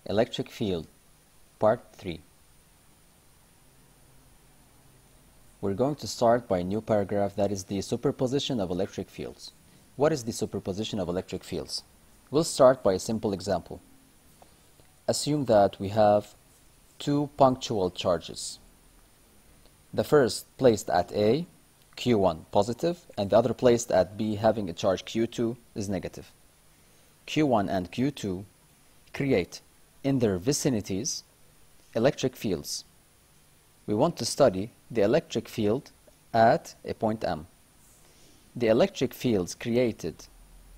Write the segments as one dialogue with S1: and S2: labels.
S1: Electric field, part 3. We're going to start by a new paragraph, that is the superposition of electric fields. What is the superposition of electric fields? We'll start by a simple example. Assume that we have two punctual charges. The first placed at A, Q1 positive, and the other placed at B having a charge Q2 is negative. Q1 and Q2 create in their vicinities electric fields. We want to study the electric field at a point M. The electric fields created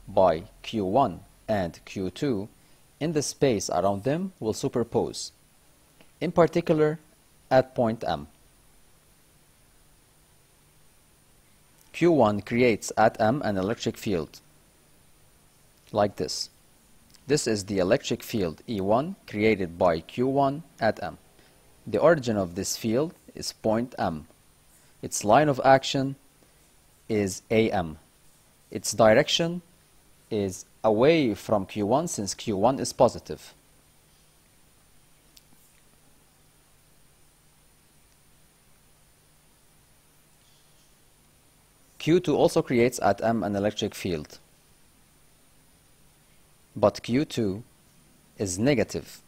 S1: by Q1 and Q2 in the space around them will superpose, in particular at point M. Q1 creates at M an electric field like this. This is the electric field E1 created by Q1 at M. The origin of this field is point M. Its line of action is AM. Its direction is away from Q1 since Q1 is positive. Q2 also creates at M an electric field, but Q2 is negative.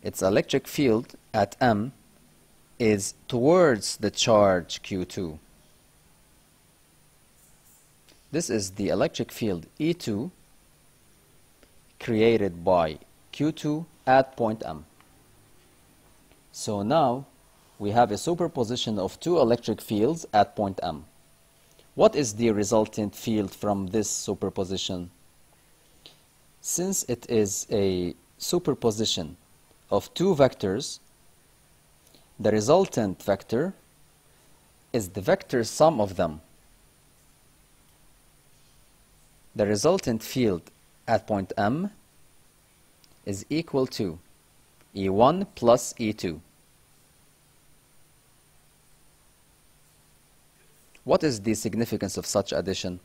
S1: Its electric field at M is towards the charge Q2. This is the electric field E2 created by Q2 at point M. So now we have a superposition of two electric fields at point M. What is the resultant field from this superposition? Since it is a superposition of two vectors, the resultant vector is the vector sum of them. The resultant field at point M is equal to E1 plus E2. What is the significance of such addition?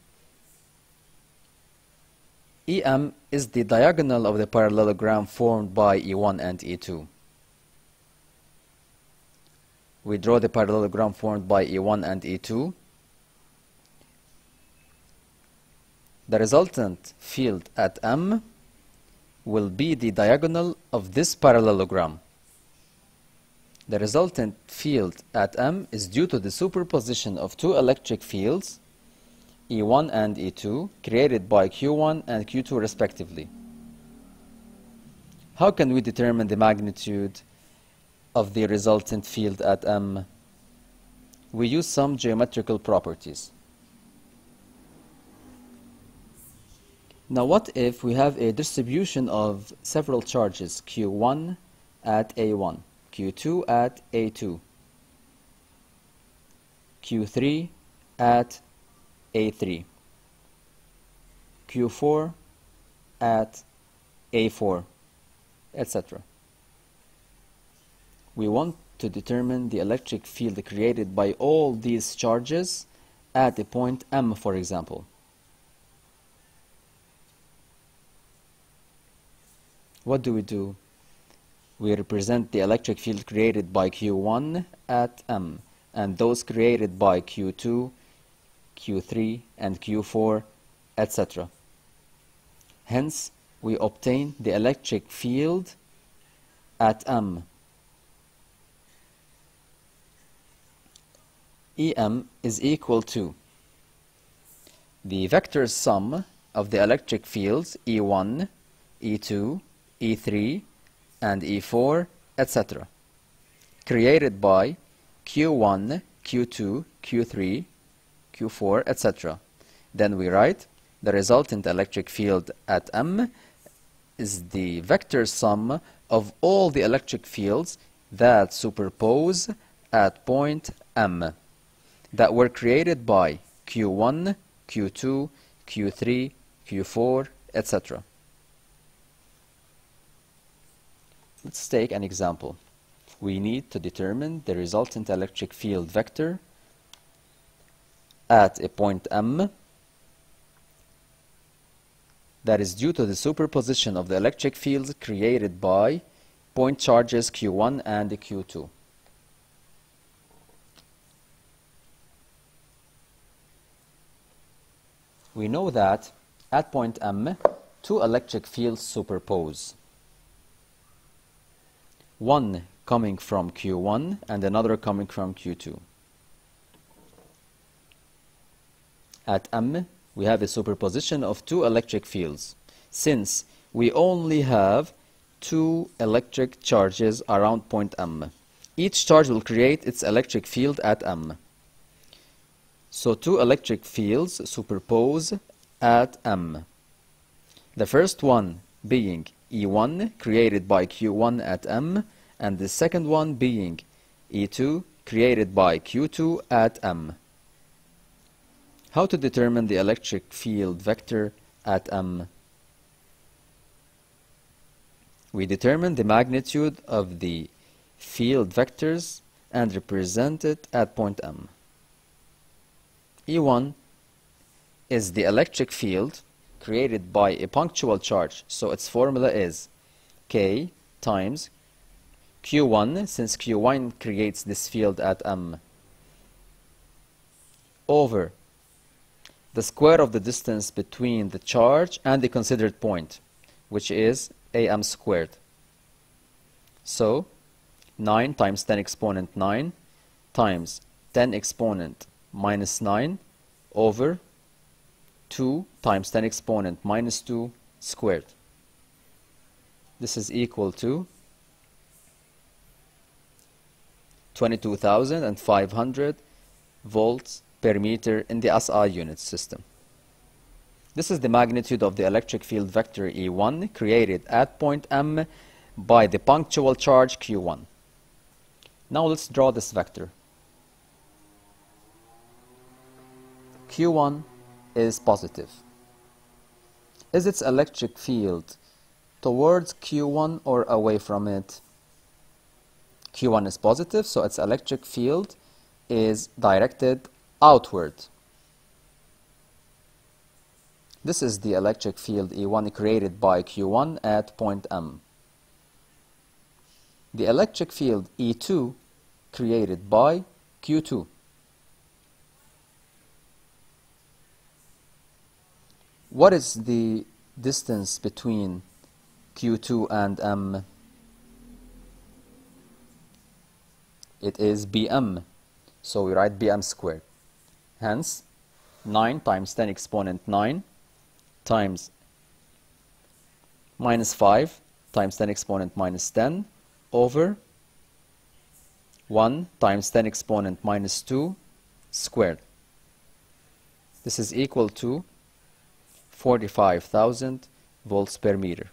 S1: EM is the diagonal of the parallelogram formed by E1 and E2. We draw the parallelogram formed by E1 and E2. The resultant field at M will be the diagonal of this parallelogram. The resultant field at M is due to the superposition of two electric fields, E1 and E2, created by Q1 and Q2 respectively. How can we determine the magnitude of the resultant field at M? We use some geometrical properties. Now what if we have a distribution of several charges, Q1 at A1, Q2 at A2, Q3 at A3, Q4 at A4, etc. We want to determine the electric field created by all these charges at a point M, for example. What do? We represent the electric field created by Q1 at M and those created by Q2, Q3, and Q4, etc. Hence, we obtain the electric field at M. EM is equal to the vector sum of the electric fields E1, E2, E3, and E4, etc. created by Q1, Q2, Q3, Q4, etc. Then we write the resultant electric field at M is the vector sum of all the electric fields that superpose at point M that were created by Q1, Q2, Q3, Q4, etc. Let's take an example. We need to determine the resultant electric field vector at a point M that is due to the superposition of the electric fields created by point charges Q1 and Q2. We know that at point M, two electric fields superpose. One coming from Q1 and another coming from Q2. At M, we have a superposition of two electric fields, since we only have two electric charges around point M. Each charge will create its electric field at M. So two electric fields superpose at M. The first one being E1 created by Q1 at M, and the second one being E2 created by Q2 at M. How to determine the electric field vector at M? We determine the magnitude of the field vectors and represent it at point M. E1 is the electric field created by a punctual charge, so its formula is K times Q1, since Q1 creates this field at M, over the square of the distance between the charge and the considered point, which is AM squared. So 9 times 10 exponent 9 times 10 exponent minus 9 over 2 times 10 exponent minus 2 squared. This is equal to 22,500 volts per meter in the SI unit system. This is the magnitude of the electric field vector E1 created at point M by the punctual charge Q1. Now let's draw this vector. Q1 is positive. Is its electric field towards Q1 or away from it? Q1 is positive, so its electric field is directed outward. This is the electric field E1 created by Q1 at point M. The electric field E2 created by Q2. What is the distance between Q2 and M? It is Bm, so we write Bm squared. Hence, 9 times 10 exponent 9 times minus 5 times 10 exponent minus 10 over 1 times 10 exponent minus 2 squared. This is equal to 45,000 volts per meter.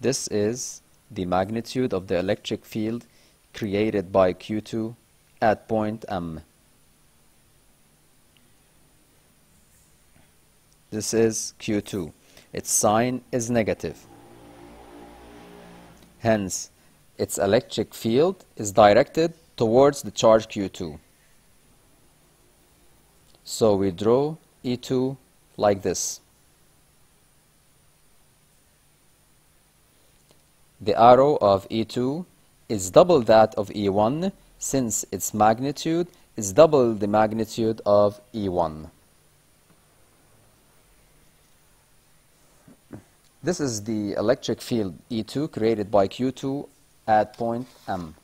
S1: This is the magnitude of the electric field created by Q2 at point M. This is Q2. Its sign is negative. Hence, its electric field is directed towards the charge Q2. So we draw E2 like this. The arrow of E2 is double that of E1, since its magnitude is double the magnitude of E1. This is the electric field E2 created by Q2 at point M.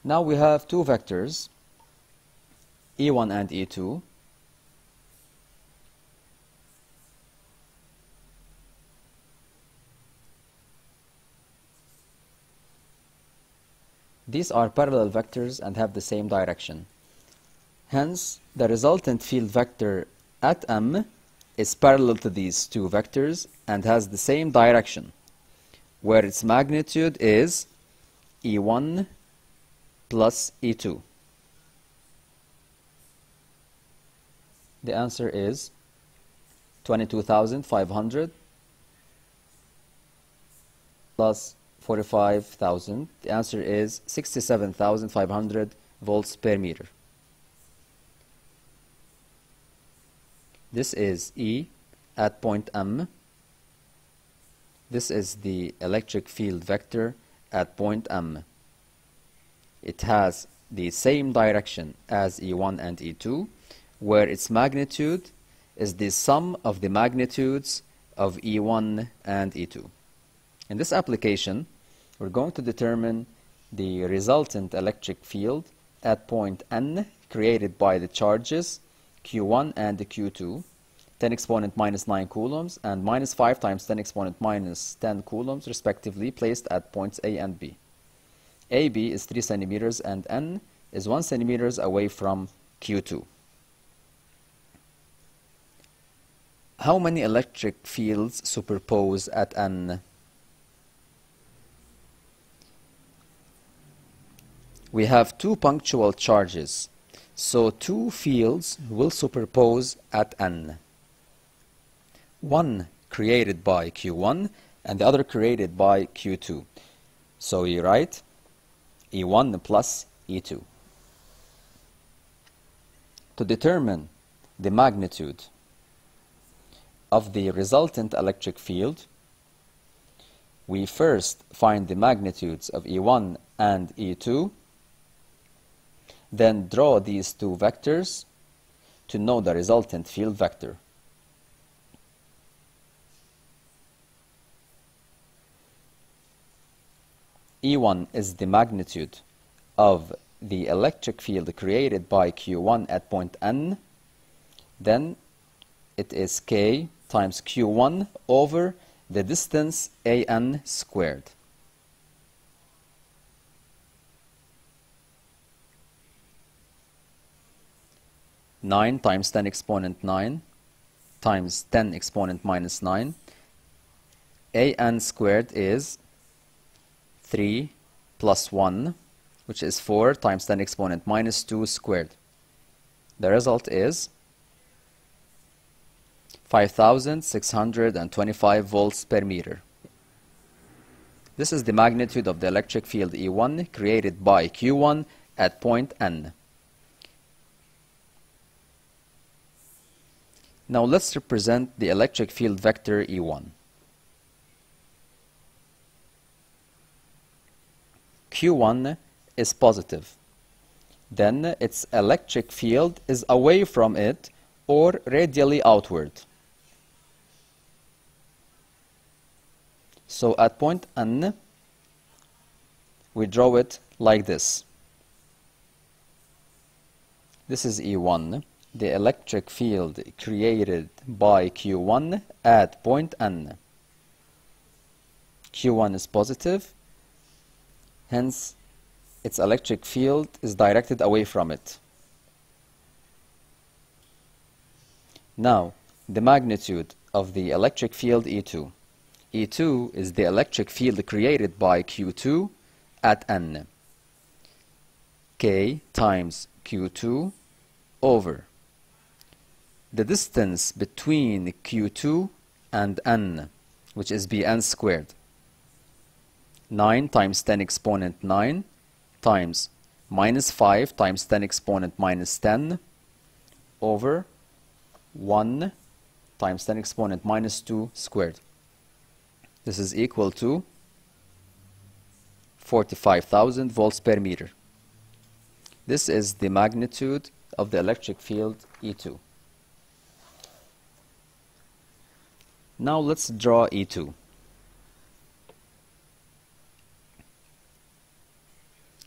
S1: Now we have two vectors, E1 and E2. These are parallel vectors and have the same direction. Hence, the resultant field vector at M is parallel to these two vectors and has the same direction, where its magnitude is E1 plus E2. The answer is 22,500 plus 45,000. The answer is 67,500 volts per meter. This is E at point M. This is the electric field vector at point M. It has the same direction as E1 and E2, where its magnitude is the sum of the magnitudes of E1 and E2. In this application, we're going to determine the resultant electric field at point N created by the charges Q1 and Q2, 10 exponent minus 9 coulombs and minus 5 times 10 exponent minus 10 coulombs respectively, placed at points A and B. AB is 3 centimeters and N is 1 centimeters away from Q2. How many electric fields superpose at N? We have 2 punctual charges, so 2 fields will superpose at N. One created by Q1 and the other created by Q2. So you write E1 plus E2. To determine the magnitude of the resultant electric field, we first find the magnitudes of E1 and E2, then draw these 2 vectors to know the resultant field vector. E1 is the magnitude of the electric field created by Q1 at point N. Then it is K times Q1 over the distance AN squared. Nine times 10 exponent 9 times 10 exponent minus 9. AN squared is 3 plus 1, which is 4 times 10 exponent minus 2 squared. The result is 5,625 volts per meter. This is the magnitude of the electric field E1 created by Q1 at point N. Now let's represent the electric field vector E1. Q1 is positive. Then its electric field is away from it or radially outward. So at point N, we draw it like this. This is E1, the electric field created by Q1 at point N. Q1 is positive, hence its electric field is directed away from it. Now, the magnitude of the electric field E2. E2 is the electric field created by Q2 at N. K times Q2 over the distance between Q2 and N, which is Bn squared. 9 times 10 exponent 9 times minus 5 times 10 exponent minus 10 over 1 times 10 exponent minus 2 squared. This is equal to 45,000 volts per meter. This is the magnitude of the electric field E2. Now let's draw E2.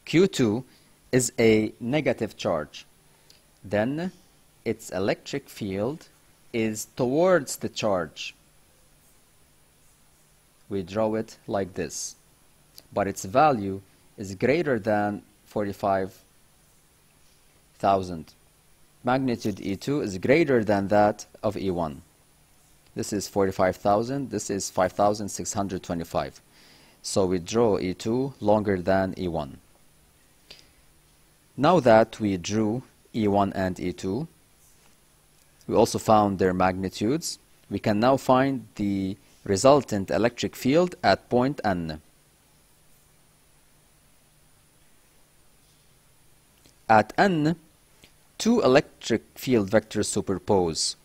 S1: Q2 is a negative charge. Then its electric field is towards the charge. We draw it like this, but its value is greater than 45,000. Magnitude E2 is greater than that of E1. This is 45,000, this is 5,625. So we draw E2 longer than E1. Now that we drew E1 and E2, we also found their magnitudes. We can now find the resultant electric field at point N. At N, 2 electric field vectors superpose.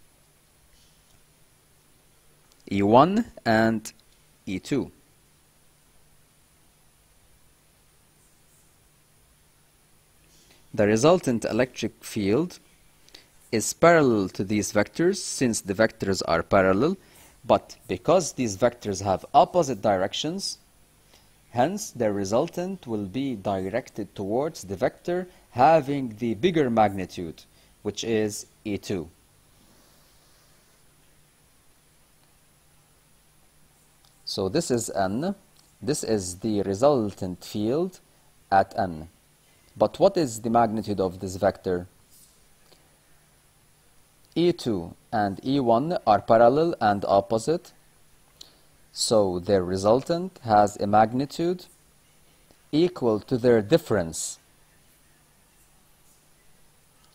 S1: E1 and E2. The resultant electric field is parallel to these vectors since the vectors are parallel, but because these vectors have opposite directions, hence the resultant will be directed towards the vector having the bigger magnitude, which is E2. So this is N. This is the resultant field at N. But what is the magnitude of this vector? E2 and E1 are parallel and opposite, so their resultant has a magnitude equal to their difference,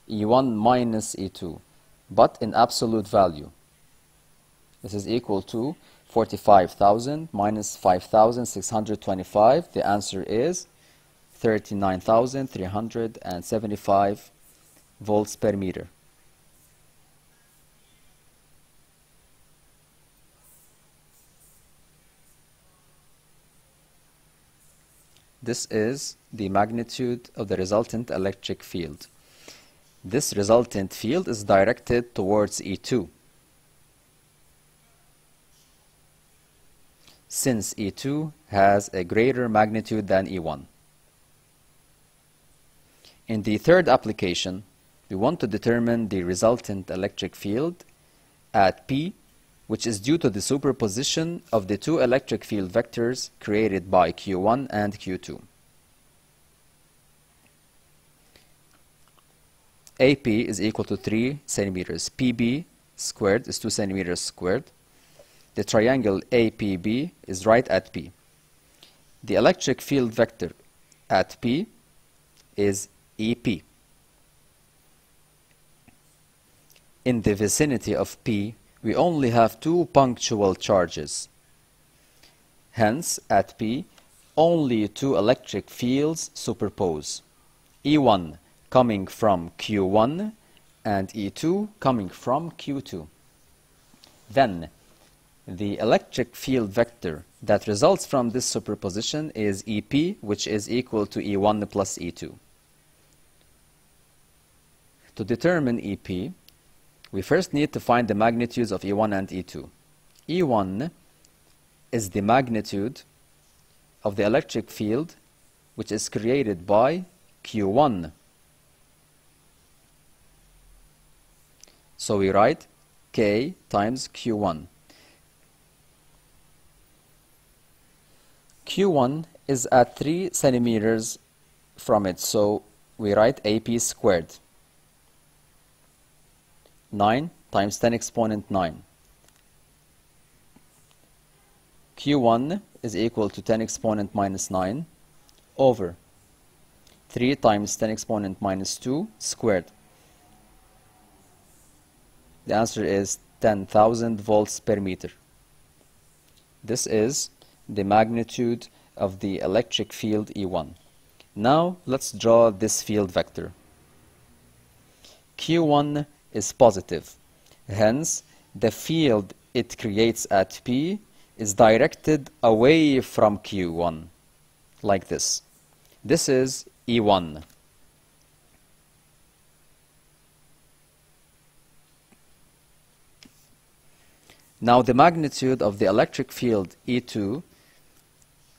S1: E1 minus E2, but in absolute value. This is equal to 45,000 minus 5,625. The answer is 39,375 volts per meter. This is the magnitude of the resultant electric field. This resultant field is directed towards E2. Since E2 has a greater magnitude than E1. In the third application, we want to determine the resultant electric field at P, which is due to the superposition of the two electric field vectors created by Q1 and Q2. AP is equal to 3 centimeters. PB squared is 2 centimeters squared. The triangle APB is right at P. The electric field vector at P is EP. In the vicinity of P, we only have two punctual charges. Hence, at P, only two electric fields superpose. E1 coming from Q1 and E2 coming from Q2. Then, the electric field vector that results from this superposition is EP, which is equal to E1 plus E2. To determine EP, we first need to find the magnitudes of E1 and E2. E1 is the magnitude of the electric field which is created by Q1. So we write K times Q1. Q1 is at 3 centimeters from it, so we write AP squared. 9 times 10 exponent 9. Q1 is equal to 10 exponent minus 9 over 3 times 10 exponent minus 2 squared. The answer is 10,000 volts per meter. This is the magnitude of the electric field E1. Now let's draw this field vector. Q1 is positive. Hence, the field it creates at P is directed away from Q1, like this. This is E1. Now the magnitude of the electric field E2,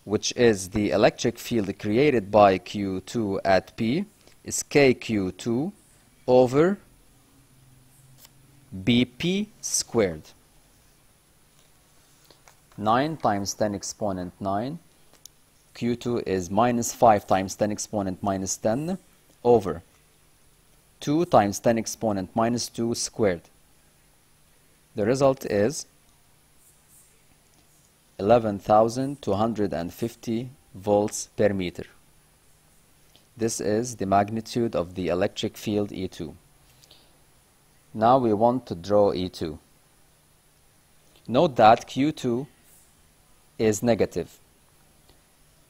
S1: which is the electric field created by Q2 at P, is KQ2 over BP squared. 9 times 10 exponent 9. Q2 is minus 5 times 10 exponent minus 10 over 2 times 10 exponent minus 2 squared. The result is 11,250 volts per meter. This is the magnitude of the electric field E2. Now we want to draw E2. Note that Q2 is negative.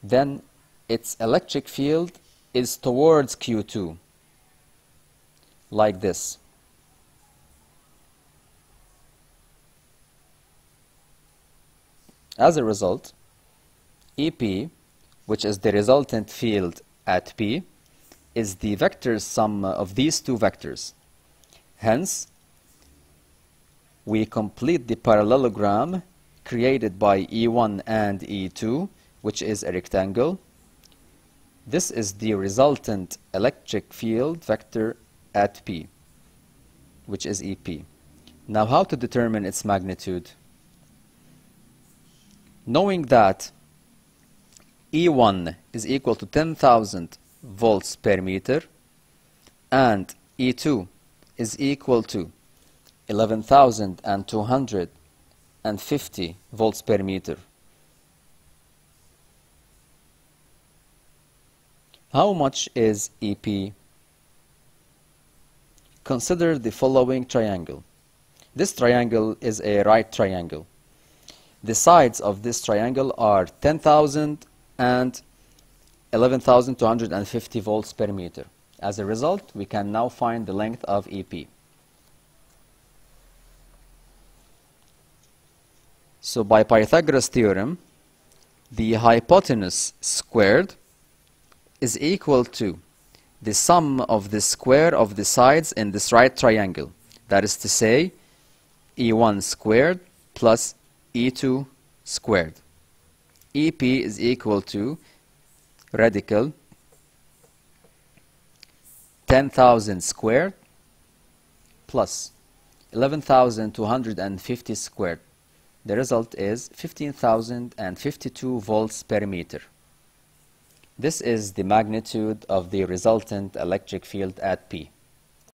S1: Then its electric field is towards Q2, like this. As a result, EP, which is the resultant field at P, is the vector sum of these two vectors. Hence, we complete the parallelogram created by E1 and E2, which is a rectangle. This is the resultant electric field vector at P, which is EP. Now, how to determine its magnitude? Knowing that E1 is equal to 10,000 volts per meter and E2 is equal to 11,250 volts per meter. How much is EP? Consider the following triangle. This triangle is a right triangle. The sides of this triangle are 10,000 and 11,250 volts per meter. As a result, we can now find the length of EP. So by Pythagoras' theorem, the hypotenuse squared is equal to the sum of the square of the sides in this right triangle. That is to say, E1 squared plus E2 squared. EP is equal to radical 10,000 squared plus 11,250 squared. The result is 15,052 volts per meter. This is the magnitude of the resultant electric field at P.